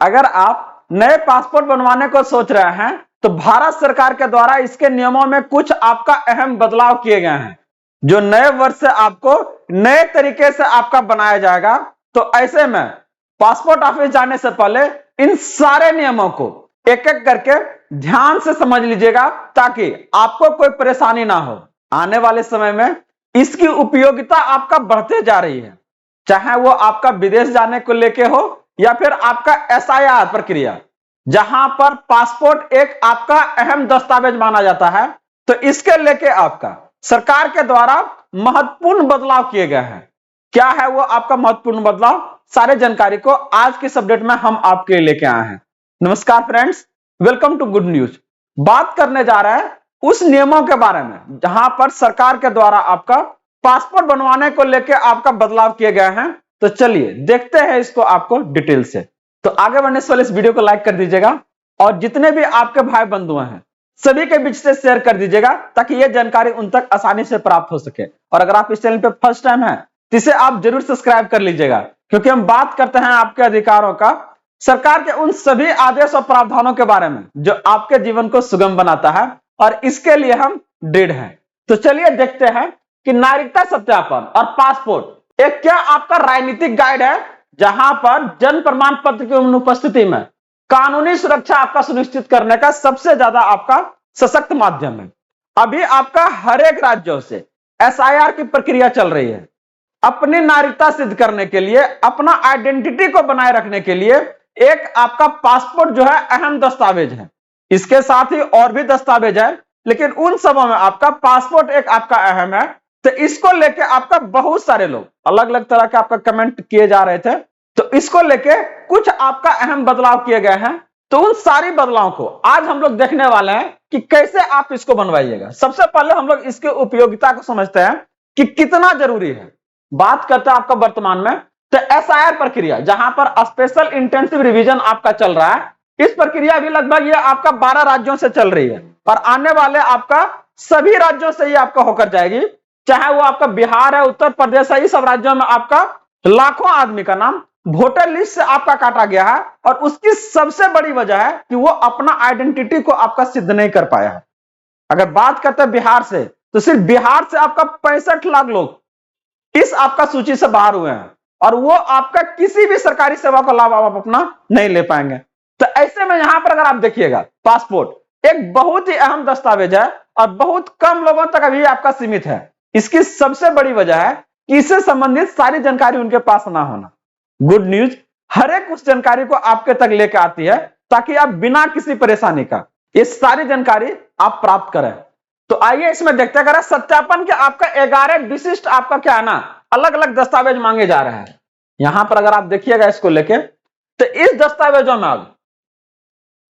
अगर आप नए पासपोर्ट बनवाने को सोच रहे हैं तो भारत सरकार के द्वारा इसके नियमों में कुछ आपका अहम बदलाव किए गए हैं, जो नए वर्ष से आपको नए तरीके से आपका बनाया जाएगा। तो ऐसे में पासपोर्ट ऑफिस जाने से पहले इन सारे नियमों को एक एक करके ध्यान से समझ लीजिएगा, ताकि आपको कोई परेशानी ना हो। आने वाले समय में इसकी उपयोगिता आपका बढ़ते जा रही है, चाहे वो आपका विदेश जाने को लेके हो या फिर आपका SIR प्रक्रिया, जहां पर पासपोर्ट एक आपका अहम दस्तावेज माना जाता है। तो इसके लेके आपका सरकार के द्वारा महत्वपूर्ण बदलाव किए गए हैं। क्या है वो आपका महत्वपूर्ण बदलाव, सारे जानकारी को आज के इस अपडेट में हम आपके लिए लेके आए हैं। नमस्कार friends, welcome to good news. बात करने जा रहे हैं उस नियमों के बारे में जहां पर सरकार के द्वारा आपका पासपोर्ट बनवाने को लेकर आपका बदलाव किए गए हैं। तो चलिए देखते हैं इसको आपको डिटेल से। तो आगे बढ़ने से पहले इस वीडियो को लाइक कर दीजिएगा और जितने भी आपके भाई बंधु हैं सभी के बीच से शेयर कर दीजिएगा, ताकि यह जानकारी उन तक आसानी से प्राप्त हो सके। और अगर आप इस चैनल पे फर्स्ट टाइम हैं तो इसे आप जरूर सब्सक्राइब कर लीजिएगा, क्योंकि हम बात करते हैं आपके अधिकारों का, सरकार के उन सभी आदेश और प्रावधानों के बारे में जो आपके जीवन को सुगम बनाता है, और इसके लिए हम दृढ़ हैं। तो चलिए देखते हैं कि नागरिकता सत्यापन और पासपोर्ट एक क्या आपका राजनीतिक गाइड है, जहां पर जन्म प्रमाण पत्र की अनुपस्थिति में कानूनी सुरक्षा आपका सुनिश्चित करने का सबसे ज्यादा आपका सशक्त माध्यम है। अभी आपका हर एक राज्यों से SIR की प्रक्रिया चल रही है। अपनी नागरिकता सिद्ध करने के लिए, अपना आइडेंटिटी को बनाए रखने के लिए एक आपका पासपोर्ट जो है अहम दस्तावेज है। इसके साथ ही और भी दस्तावेज है, लेकिन उन सबों में आपका पासपोर्ट एक आपका अहम है। तो इसको लेके आपका बहुत सारे लोग अलग अलग तरह के आपका कमेंट किए जा रहे थे, तो इसको लेके कुछ आपका अहम बदलाव किए गए हैं। तो उन सारी बदलाव को आज हम लोग देखने वाले हैं कि कैसे आप इसको बनवाइएगा। सबसे पहले हम लोग इसके उपयोगिता को समझते हैं कि कितना जरूरी है। बात करते हैं आपका वर्तमान में तो SIR प्रक्रिया, जहां पर स्पेशल इंटेंसिव रिवीजन आपका चल रहा है। इस प्रक्रिया भी लगभग ये आपका 12 राज्यों से चल रही है, और आने वाले आपका सभी राज्यों से ये आपका होकर जाएगी, चाहे वो आपका बिहार है, उत्तर प्रदेश है। इस सब राज्यों में आपका लाखों आदमी का नाम वोटर लिस्ट से आपका काटा गया है, और उसकी सबसे बड़ी वजह है कि वो अपना आइडेंटिटी को आपका सिद्ध नहीं कर पाया है। अगर बात करते हैं बिहार से, तो सिर्फ बिहार से आपका 65 लाख लोग इस आपका सूची से बाहर हुए हैं, और वो आपका किसी भी सरकारी सेवा का लाभ आप अपना नहीं ले पाएंगे। तो ऐसे में यहां पर अगर आप देखिएगा, पासपोर्ट एक बहुत ही अहम दस्तावेज है और बहुत कम लोगों तक अभी आपका सीमित है। इसकी सबसे बड़ी वजह है कि इससे संबंधित सारी जानकारी उनके पास ना होना। गुड न्यूज, हर एक उस जानकारी को आपके तक लेकर आती है, ताकि आप बिना किसी परेशानी का ये सारी जानकारी आप प्राप्त करें। तो आइए इसमें देखते करें सत्यापन के आपका 11 विशिष्ट आपका क्या है ना अलग अलग दस्तावेज मांगे जा रहे हैं। यहां पर अगर आप देखिएगा इसको लेके, तो इस दस्तावेजों में अब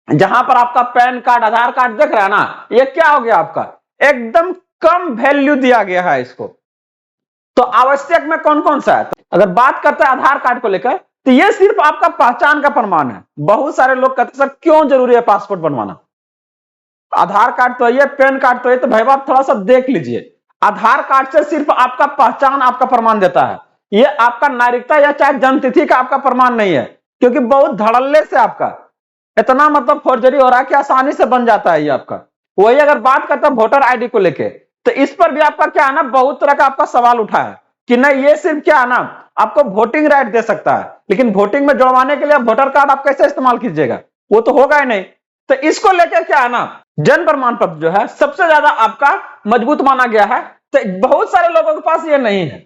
जहां पर आपका पैन कार्ड, आधार कार्ड देख रहा है ना, ये क्या हो गया आपका एकदम कम वैल्यू दिया गया है इसको। तो आवश्यक में कौन कौन सा है, तो अगर बात करते हैं आधार कार्ड को लेकर, तो ये सिर्फ आपका पहचान का प्रमाण है। बहुत सारे लोग कहते हैं सर क्यों जरूरी है पासपोर्ट बनवाना, आधार कार्ड तो ये, पैन कार्ड तो ये। तो भाई आप थोड़ा सा देख लीजिए, आधार कार्ड से सिर्फ आपका पहचान आपका प्रमाण देता है, ये आपका नागरिकता या चाहे जन्मतिथि का आपका प्रमाण नहीं है। क्योंकि बहुत धड़ल्ले से आपका इतना मतलब फॉर्जरी हो रहा है कि आसानी से बन जाता है ये आपका। वही अगर बात करते हैं वोटर ID को लेके, तो इस पर भी आपका क्या है ना बहुत तरह का आपका सवाल उठा है कि नहीं ये सिर्फ क्या है ना आपको वोटिंग राइट दे सकता है, लेकिन वोटिंग में जुड़वाने के लिए वोटर कार्ड आप कैसे इस्तेमाल कीजिएगा, वो तो होगा ही नहीं। तो इसको लेकर क्या है ना जन्म प्रमाण पत्र जो है सबसे ज्यादा आपका मजबूत माना गया है। तो बहुत सारे लोगों के पास ये नहीं है,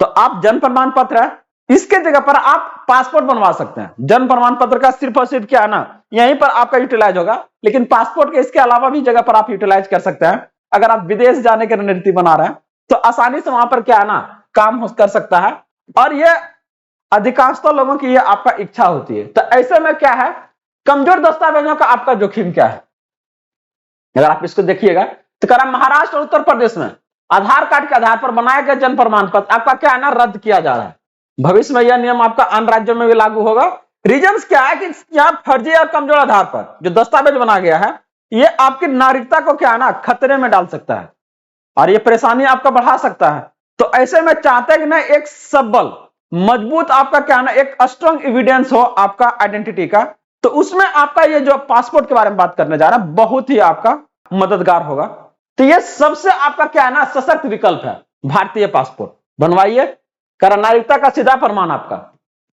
तो आप जन्म प्रमाण पत्र है, इसके जगह पर आप पासपोर्ट बनवा सकते हैं। जन्म प्रमाण पत्र का सिर्फ और सिर्फ क्या है ना यहीं पर आपका यूटिलाइज होगा, लेकिन पासपोर्ट के इसके अलावा भी जगह पर आप यूटिलाइज कर सकते हैं। अगर आप विदेश जाने की रणनीति बना रहे हैं तो आसानी से वहां पर क्या है ना काम कर सकता है, और ये अधिकांशतः लोगों की ये आपका इच्छा होती है। तो ऐसे में क्या है, कमजोर दस्तावेजों का आपका जोखिम क्या है, अगर आप इसको देखिएगा तो कह रहा महाराष्ट्र और उत्तर प्रदेश में आधार कार्ड के आधार पर बनाया गया जन्म प्रमाण पत्र आपका क्या है ना रद्द किया जा रहा है। भविष्य में यह नियम आपका अन्य राज्यों में भी लागू होगा। रीजंस क्या है कि यहाँ फर्जी और कमजोर आधार पर जो दस्तावेज बना गया है, ये आपकी नागरिकता को क्या है ना खतरे में डाल सकता है, और ये परेशानी आपका बढ़ा सकता है। तो ऐसे में चाहते हैं कि ना एक सबल मजबूत आपका क्या ना एक स्ट्रांग एविडेंस हो आपका आइडेंटिटी का, तो उसमें आपका ये जो पासपोर्ट के बारे में बात करने जा रहा है बहुत ही आपका मददगार होगा। तो ये सबसे आपका क्या है ना सशक्त विकल्प है भारतीय पासपोर्ट। बनवाइए, कारण नागरिकता का सीधा प्रमाण आपका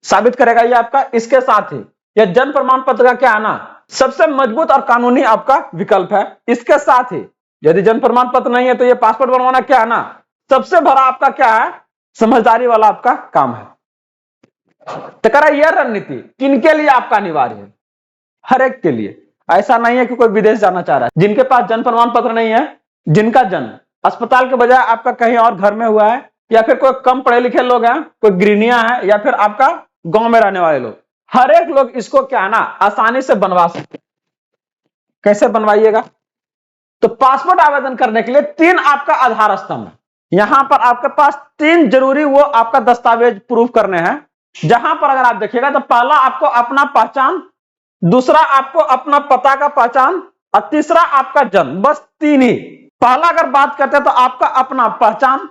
साबित करेगा ये आपका। इसके साथ ही यह जन्म प्रमाण पत्र का क्या है ना सबसे मजबूत और कानूनी आपका विकल्प है। इसके साथ ही यदि जन्म प्रमाण पत्र नहीं है तो ये पासपोर्ट बनवाना क्या है ना सबसे बड़ा आपका क्या है समझदारी वाला आपका काम है। तो कह रहा यह रणनीति किनके लिए आपका अनिवार्य है? हर एक के लिए। ऐसा नहीं है कि कोई विदेश जाना चाह रहा है, जिनके पास जन्म प्रमाण पत्र नहीं है, जिनका जन्म अस्पताल के बजाय आपका कहीं और घर में हुआ है, या फिर कोई कम पढ़े लिखे लोग हैं, कोई गृहणियां हैं, या फिर आपका गांव में रहने वाले लोग, हर एक लोग इसको क्या है ना आसानी से बनवा सकते। कैसे बनवाइएगा? तो पासपोर्ट आवेदन करने के लिए 3 आपका आधार स्तंभ है। यहां पर आपके पास 3 जरूरी वो आपका दस्तावेज प्रूफ करने हैं। जहां पर अगर आप देखिएगा तो पहला आपको अपना पहचान, दूसरा आपको अपना पता का पहचान और तीसरा आपका जन्म। बस 3 ही। पहला अगर बात करते हैं तो आपका अपना पहचान,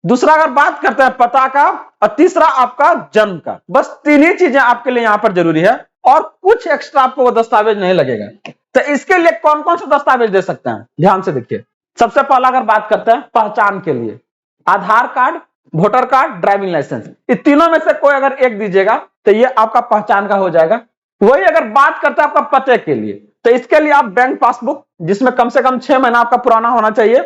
दूसरा अगर बात करते हैं पता का और तीसरा आपका जन्म का। बस 3 ही चीजें आपके लिए यहां पर जरूरी है और कुछ एक्स्ट्रा आपको वो दस्तावेज नहीं लगेगा। तो इसके लिए कौन कौन से दस्तावेज दे सकते हैं ध्यान से देखिए। सबसे पहला अगर बात करते हैं पहचान के लिए Aadhaar card, voter card, driving licence, इन तीनों में से कोई अगर एक दीजिएगा तो ये आपका पहचान का हो जाएगा। वही अगर बात करते हैं आपका पते के लिए तो इसके लिए आप बैंक पासबुक जिसमें कम से कम 6 महीना आपका पुराना होना चाहिए,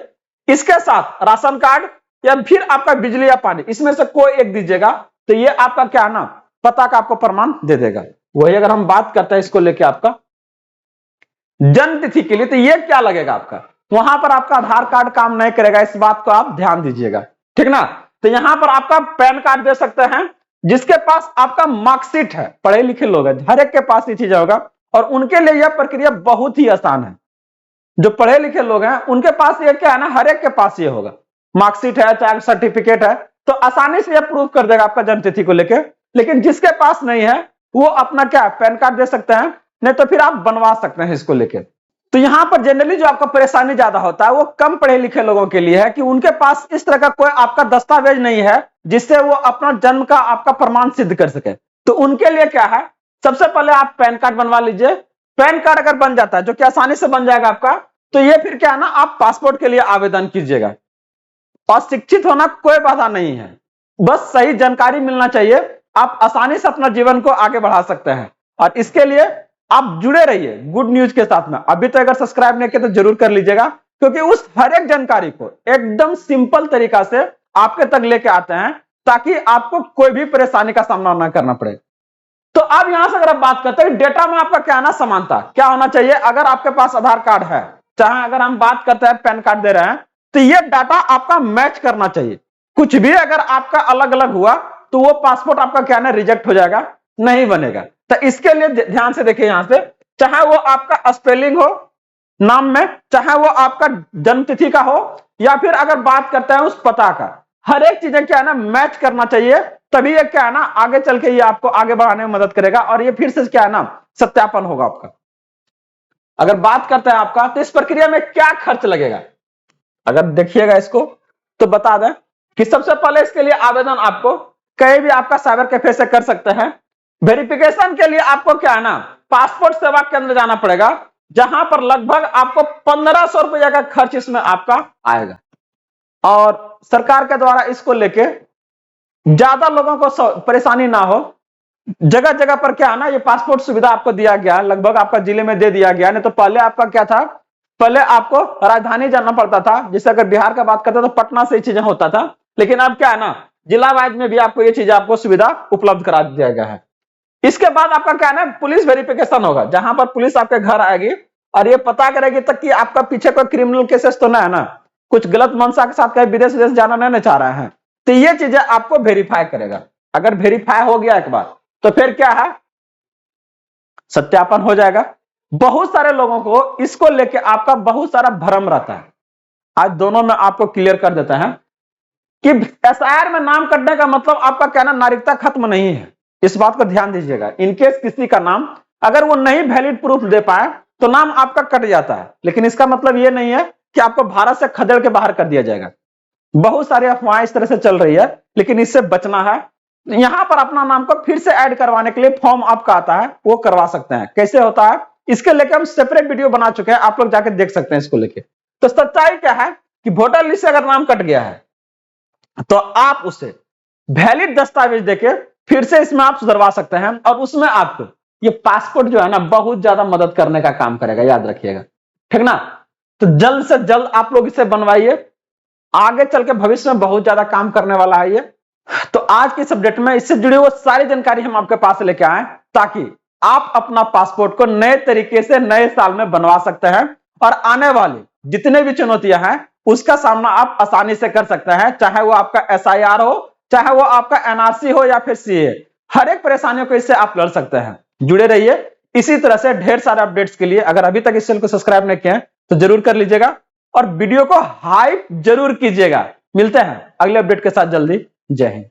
इसके साथ राशन कार्ड या फिर आपका बिजली या पानी, इसमें से कोई एक दीजिएगा तो ये आपका क्या ना पता का आपको प्रमाण दे देगा। वही अगर हम बात करते हैं इसको लेके आपका जन्म तिथि के लिए तो ये क्या लगेगा आपका, वहां पर आपका आधार कार्ड काम नहीं करेगा, इस बात को आप ध्यान दीजिएगा, ठीक ना। तो यहां पर आपका पैन कार्ड दे सकते हैं, जिसके पास आपका मार्कशीट है, पढ़े लिखे लोग हैं, हर एक के पास ये चीज होगा और उनके लिए यह प्रक्रिया बहुत ही आसान है। जो पढ़े लिखे लोग हैं उनके पास ये क्या है ना हर एक के पास ये होगा, मार्कशीट है चाहे सर्टिफिकेट है, तो आसानी से यह प्रूव कर देगा आपका जन्म तिथि को लेके। लेकिन जिसके पास नहीं है वो अपना क्या पैन कार्ड दे सकते हैं, नहीं तो फिर आप बनवा सकते हैं इसको लेके। तो यहां पर जनरली जो आपका परेशानी ज्यादा होता है वो कम पढ़े लिखे लोगों के लिए है कि उनके पास इस तरह का कोई आपका दस्तावेज नहीं है जिससे वो अपना जन्म का आपका प्रमाण सिद्ध कर सके। तो उनके लिए क्या है, सबसे पहले आप पैन कार्ड बनवा लीजिए। पैन कार्ड अगर बन जाता है जो कि आसानी से बन जाएगा आपका, तो ये फिर क्या है ना आप पासपोर्ट के लिए आवेदन कीजिएगा। और शिक्षित होना कोई बाधा नहीं है, बस सही जानकारी मिलना चाहिए, आप आसानी से अपना जीवन को आगे बढ़ा सकते हैं। और इसके लिए आप जुड़े रहिए गुड न्यूज के साथ में। अभी तो अगर सब्सक्राइब नहीं किया तो जरूर कर लीजिएगा, क्योंकि उस हर एक जानकारी को एकदम सिंपल तरीका से आपके तक लेके आते हैं ताकि आपको कोई भी परेशानी का सामना ना करना पड़े। तो अब यहां से अगर आप बात करते हैं डेटा में आपका क्या ना समानता क्या होना चाहिए। अगर आपके पास आधार कार्ड है, चाहे अगर हम बात करते हैं पैन कार्ड दे रहे हैं, तो ये डाटा आपका मैच करना चाहिए। कुछ भी अगर आपका अलग अलग हुआ तो वो पासपोर्ट आपका क्या ना रिजेक्ट हो जाएगा, नहीं बनेगा। तो इसके लिए ध्यान से देखिए, यहां से चाहे वो आपका स्पेलिंग हो नाम में, चाहे वो आपका जन्म तिथि का हो, या फिर अगर बात करते हैं उस पता का, हर एक चीजें क्या है ना मैच करना चाहिए। तभी ये क्या है ना आगे चल के ये आपको आगे बढ़ाने में मदद करेगा और ये फिर से क्या है ना सत्यापन होगा आपका। अगर बात करते हैं आपका तो इस प्रक्रिया में क्या खर्च लगेगा, अगर देखिएगा इसको तो बता दें कि सबसे पहले इसके लिए आवेदन आपको कहीं भी आपका साइबर कैफे से कर सकते हैं। वेरिफिकेशन के लिए आपको क्या है ना पासपोर्ट सेवा केंद्र जाना पड़ेगा, जहां पर लगभग आपको 1500 रुपया का खर्च इसमें आपका आएगा। और सरकार के द्वारा इसको लेके ज्यादा लोगों को परेशानी ना हो, जगह जगह पर क्या है ना ये पासपोर्ट सुविधा आपको दिया गया, लगभग आपका जिले में दे दिया गया। नहीं तो पहले आपका क्या था, पहले आपको राजधानी जाना पड़ता था, जैसे अगर बिहार का बात करते तो पटना से ही चीजें होता था। लेकिन अब क्या है ना जिला वाइज में भी आपको ये चीजें आपको सुविधा उपलब्ध करा दिया गया है। इसके बाद आपका क्या है ना पुलिस वेरिफिकेशन होगा, जहां पर पुलिस आपके घर आएगी और ये पता करेगी तक कि आपका पीछे कोई क्रिमिनल केसेस तो ना है ना, कुछ गलत मंशा के साथ कहीं विदेश विदेश जाना नहीं चाह रहे हैं। तो ये चीजें आपको वेरीफाई करेगा। अगर वेरीफाई हो गया एक बार तो फिर क्या है सत्यापन हो जाएगा। बहुत सारे लोगों को इसको लेके आपका बहुत सारा भ्रम रहता है, आज दोनों में आपको क्लियर कर देते हैं कि एसआईआर में नाम कटने का मतलब आपका क्या ना नागरिकता खत्म नहीं है। इस बात को ध्यान दीजिएगा, इनकेस किसी का नाम अगर वो नहीं वैलिड प्रूफ दे पाए तो नाम आपका कट जाता है, लेकिन इसका मतलब ये नहीं है कि आपको भारत से खदेड़ के बाहर कर दिया जाएगा। बहुत सारी अफवाहें इस तरह से चल रही है, लेकिन इससे बचना है। यहां पर अपना नाम को फिर से ऐड करवाने के लिए फॉर्म आपका आता है, वो करवा सकते हैं। कैसे होता है इसके लेके हम सेपरेट वीडियो बना चुके हैं, आप लोग जाके देख सकते हैं इसको लेके। तो सच्चाई क्या है कि वोटर लिस्ट से अगर नाम कट गया है तो आप उसे वैलिड दस्तावेज देके फिर से इसमें आप सुधरवा सकते हैं, और उसमें आपको ये पासपोर्ट जो है ना बहुत ज्यादा मदद करने का काम करेगा, याद रखिएगा, ठीक ना। तो जल्द से जल्द आप लोग इसे बनवाइए, आगे चल के भविष्य में बहुत ज्यादा काम करने वाला है ये। तो आज के इस अपडेट में इससे जुड़ी वो सारी जानकारी हम आपके पास लेके आए ताकि आप अपना पासपोर्ट को नए तरीके से नए साल में बनवा सकते हैं, और आने वाली जितने भी चुनौतियां हैं उसका सामना आप आसानी से कर सकते हैं, चाहे वो आपका SIR हो, चाहे वो आपका NRC हो या फिर CA, हर एक परेशानियों को इससे आप लड़ सकते हैं। जुड़े रहिए इसी तरह से ढेर सारे अपडेट्स के लिए। अगर अभी तक इस चैनल को सब्सक्राइब नहीं किया तो जरूर कर लीजिएगा, और वीडियो को हाइप जरूर कीजिएगा। मिलते हैं अगले अपडेट के साथ जल्दी। जय हिंद।